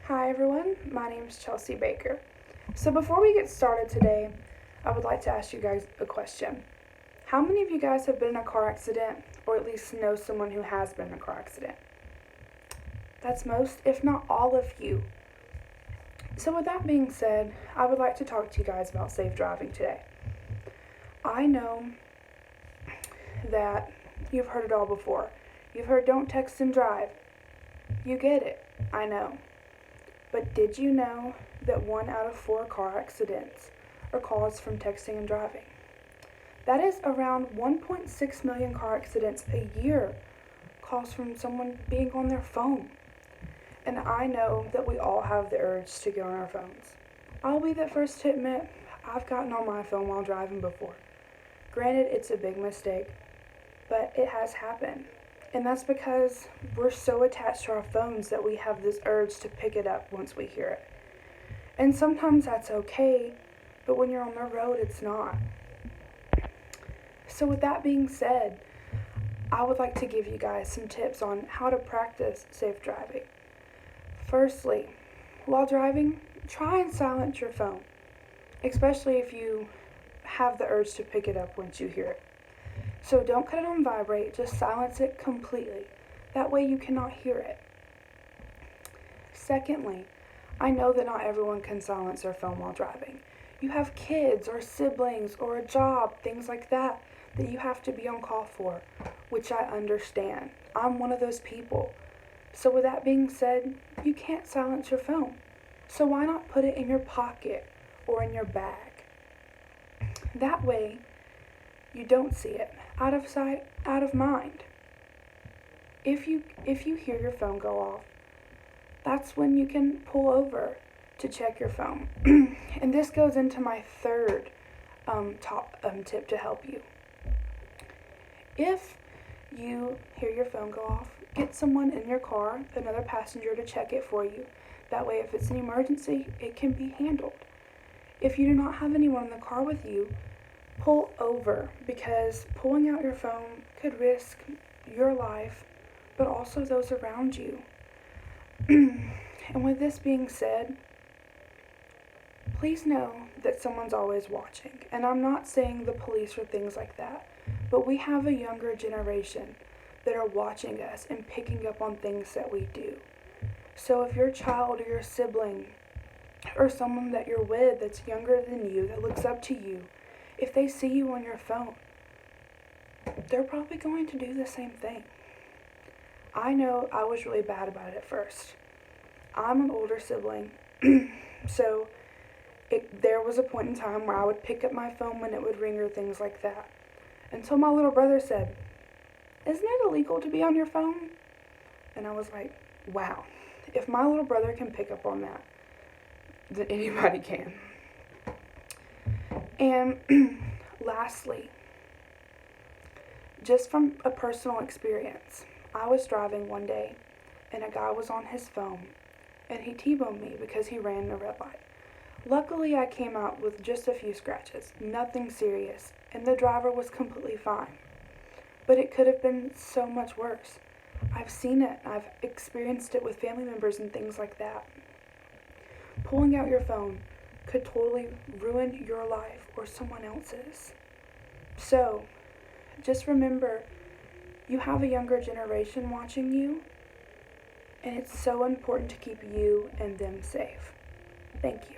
Hi everyone, my name is Chelsea Baker. So before we get started today, I would like to ask you guys a question. How many of you guys have been in a car accident, or at least know someone who has been in a car accident? That's most, if not all of you. So with that being said, I would like to talk to you guys about safe driving today. I know that you've heard it all before. You've heard don't text and drive. You get it, I know. But did you know that 1 out of 4 car accidents are caused from texting and driving? That is around 1.6 million car accidents a year caused from someone being on their phone. And I know that we all have the urge to get on our phones. I'll be the first to admit I've gotten on my phone while driving before. Granted, it's a big mistake, but it has happened. And that's because we're so attached to our phones that we have this urge to pick it up once we hear it. And sometimes that's okay, but when you're on the road, it's not. So with that being said, I would like to give you guys some tips on how to practice safe driving. Firstly, while driving, try and silence your phone, especially if you have the urge to pick it up once you hear it. So don't cut it on vibrate, just silence it completely. That way you cannot hear it. Secondly, I know that not everyone can silence their phone while driving. You have kids or siblings or a job, things like that you have to be on call for, which I understand. I'm one of those people. So with that being said, you can't silence your phone. So why not put it in your pocket or in your bag? That way, you don't see it. Out of sight, out of mind. If you hear your phone go off, that's when you can pull over to check your phone. And this goes into my third top tip to help you. If you hear your phone go off, get someone in your car, another passenger, to check it for you. That way, if it's an emergency, it can be handled. If you do not have anyone in the car with you, pull over, because pulling out your phone could risk your life, but also those around you. And with this being said, please know that someone's always watching. And I'm not saying the police or things like that, but we have a younger generation that are watching us and picking up on things that we do. So if your child or your sibling or someone that you're with that's younger than you, that looks up to you, if they see you on your phone, they're probably going to do the same thing. I know I was really bad about it at first. I'm an older sibling, so there was a point in time where I would pick up my phone when it would ring or things like that. Until my little brother said, "Isn't it illegal to be on your phone?" And I was like, wow, if my little brother can pick up on that, then anybody can. And lastly, just from a personal experience, I was driving one day and a guy was on his phone and he T-boned me because he ran a red light. Luckily, I came out with just a few scratches, nothing serious, and the driver was completely fine. But it could have been so much worse. I've seen it. I've experienced it with family members and things like that. Pulling out your phone could totally ruin your life or someone else's. So, just remember, you have a younger generation watching you, and it's so important to keep you and them safe. Thank you.